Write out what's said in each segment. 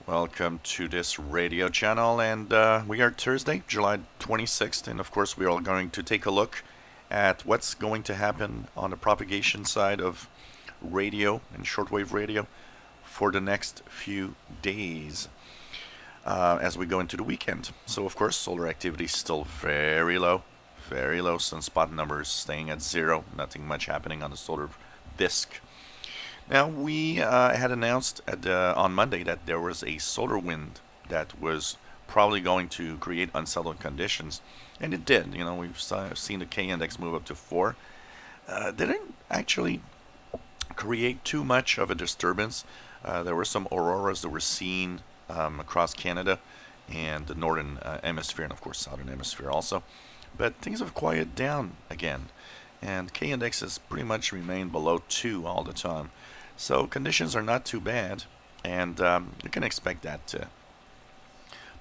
Welcome to this radio channel, and we are Thursday, July 26th, and of course we are going to take a look at what's going to happen on the propagation side of radio and shortwave radio for the next few days as we go into the weekend. So of course solar activity is still very low, sunspot numbers staying at zero, nothing much happening on the solar disk. Now, we had announced on Monday that there was a solar wind that was probably going to create unsettled conditions, and it did. You know, we've seen the K index move up to 4. Didn't actually create too much of a disturbance. There were some auroras that were seen across Canada and the northern hemisphere, and of course southern hemisphere also. But things have quieted down again, and K index has pretty much remained below 2 all the time. So conditions are not too bad, and you can expect that to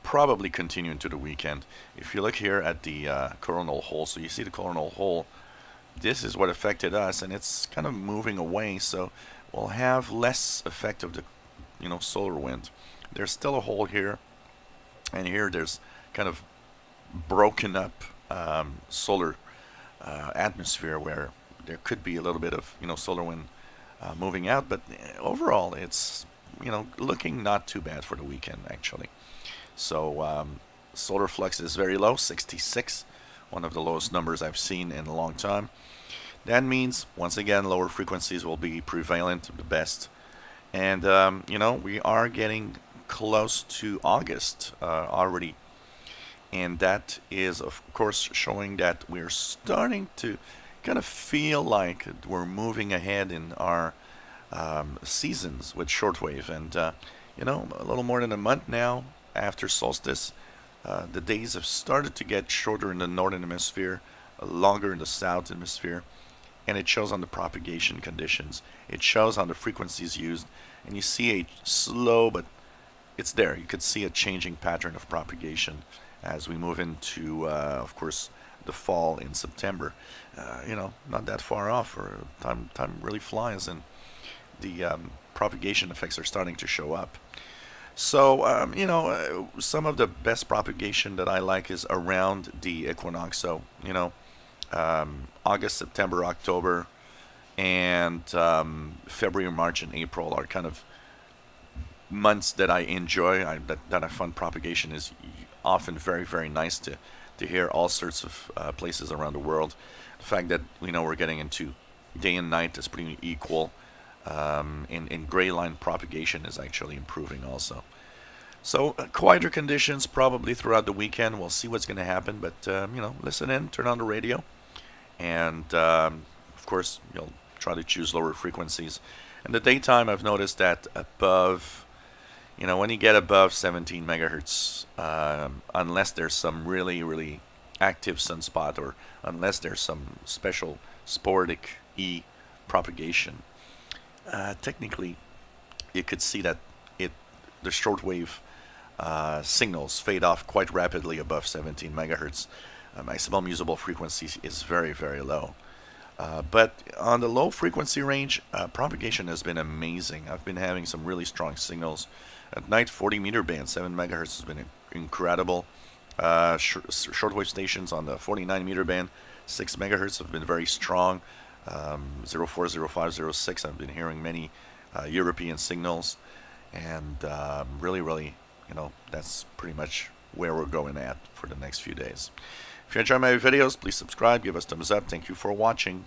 probably continue into the weekend. If you look here at the coronal hole, so you see the coronal hole, this is what affected us, and it's kind of moving away, so we'll have less effect of the solar wind. There's still a hole here, and here there's kind of broken up solar atmosphere where there could be a little bit of solar wind moving out, but overall it's looking not too bad for the weekend actually. So solar flux is very low, 66, one of the lowest numbers I've seen in a long time. That means once again lower frequencies will be prevalent, the best, and we are getting close to August already, and that is of course showing that we're starting to kind of feel like we're moving ahead in our seasons with shortwave, and a little more than a month now after solstice, the days have started to get shorter in the northern hemisphere, longer in the south hemisphere, and it shows on the propagation conditions. It shows on the frequencies used, and you see a slow, but it's there. You could see a changing pattern of propagation as we move into, of course, the fall in September. Not that far off, or time really flies, and the propagation effects are starting to show up. So some of the best propagation that I like is around the equinox. So August, September, October, and February, March, and April are kind of months that I enjoy. That I find propagation is often very nice to hear all sorts of places around the world. The fact that we're getting into day and night is pretty equal. In gray line propagation is actually improving also. So quieter conditions probably throughout the weekend. We'll see what's going to happen, but listen in, turn on the radio, and of course you'll try to choose lower frequencies. In the daytime, I've noticed that above when you get above 17 megahertz, unless there's some really active sunspot, or unless there's some special sporadic E propagation, technically you could see that the shortwave signals fade off quite rapidly above 17 megahertz. Maximum usable frequency is very low. But on the low frequency range, propagation has been amazing. I've been having some really strong signals. At night, 40 meter band, 7 megahertz has been incredible. Shortwave stations on the 49 meter band, 6 megahertz have been very strong. 04, 05, 06, I've been hearing many European signals. And really, that's pretty much where we're going at for the next few days. If you enjoy my videos, please subscribe, give us thumbs up. Thank you for watching.